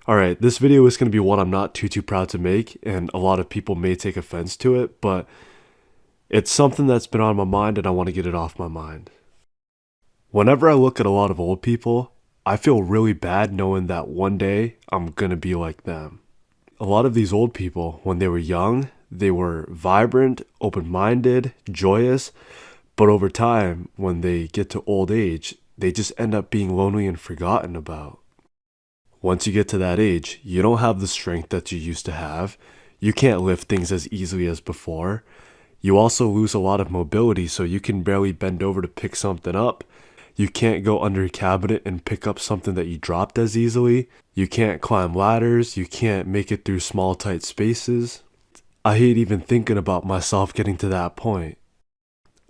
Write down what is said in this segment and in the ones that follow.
Alright, this video is going to be one I'm not too proud to make, and a lot of people may take offense to it, but it's something that's been on my mind and I want to get it off my mind. Whenever I look at a lot of old people, I feel really bad knowing that one day I'm gonna be like them. A lot of these old people, when they were young, they were vibrant, open-minded, joyous, but over time, when they get to old age, they just end up being lonely and forgotten about. Once you get to that age, you don't have the strength that you used to have. You can't lift things as easily as before. You also lose a lot of mobility, so you can barely bend over to pick something up. You can't go under a cabinet and pick up something that you dropped as easily. You can't climb ladders. You can't make it through small, tight spaces. I hate even thinking about myself getting to that point.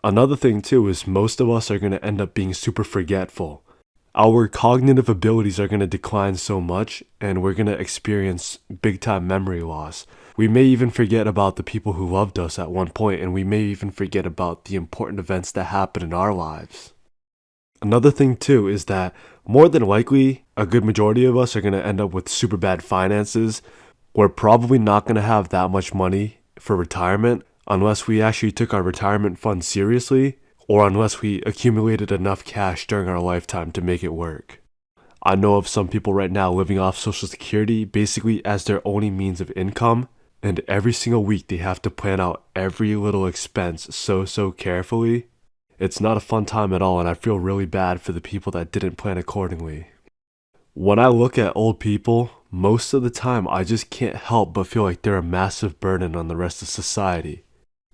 Another thing too is most of us are going to end up being super forgetful. Our cognitive abilities are going to decline so much, and we're going to experience big time memory loss. We may even forget about the people who loved us at one point, and we may even forget about the important events that happened in our lives. Another thing too is that more than likely, a good majority of us are going to end up with super bad finances. We're probably not going to have that much money for retirement unless we actually took our retirement fund seriously, or unless we accumulated enough cash during our lifetime to make it work. I know of some people right now living off Social Security basically as their only means of income, and every single week they have to plan out every little expense so carefully. It's not a fun time at all, and I feel really bad for the people that didn't plan accordingly. When I look at old people, most of the time I just can't help but feel like they're a massive burden on the rest of society.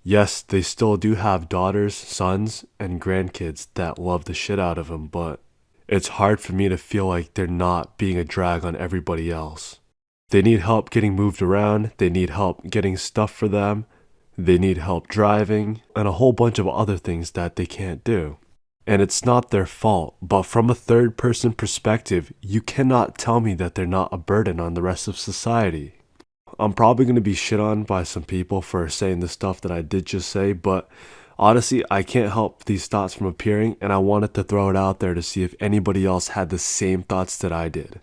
Yes, they still do have daughters, sons, and grandkids that love the shit out of them, but it's hard for me to feel like they're not being a drag on everybody else. They need help getting moved around, they need help getting stuff for them, they need help driving, and a whole bunch of other things that they can't do. And it's not their fault, but from a third person perspective, you cannot tell me that they're not a burden on the rest of society. I'm probably going to be shit on by some people for saying the stuff that I did just say, but honestly, I can't help these thoughts from appearing, and I wanted to throw it out there to see if anybody else had the same thoughts that I did.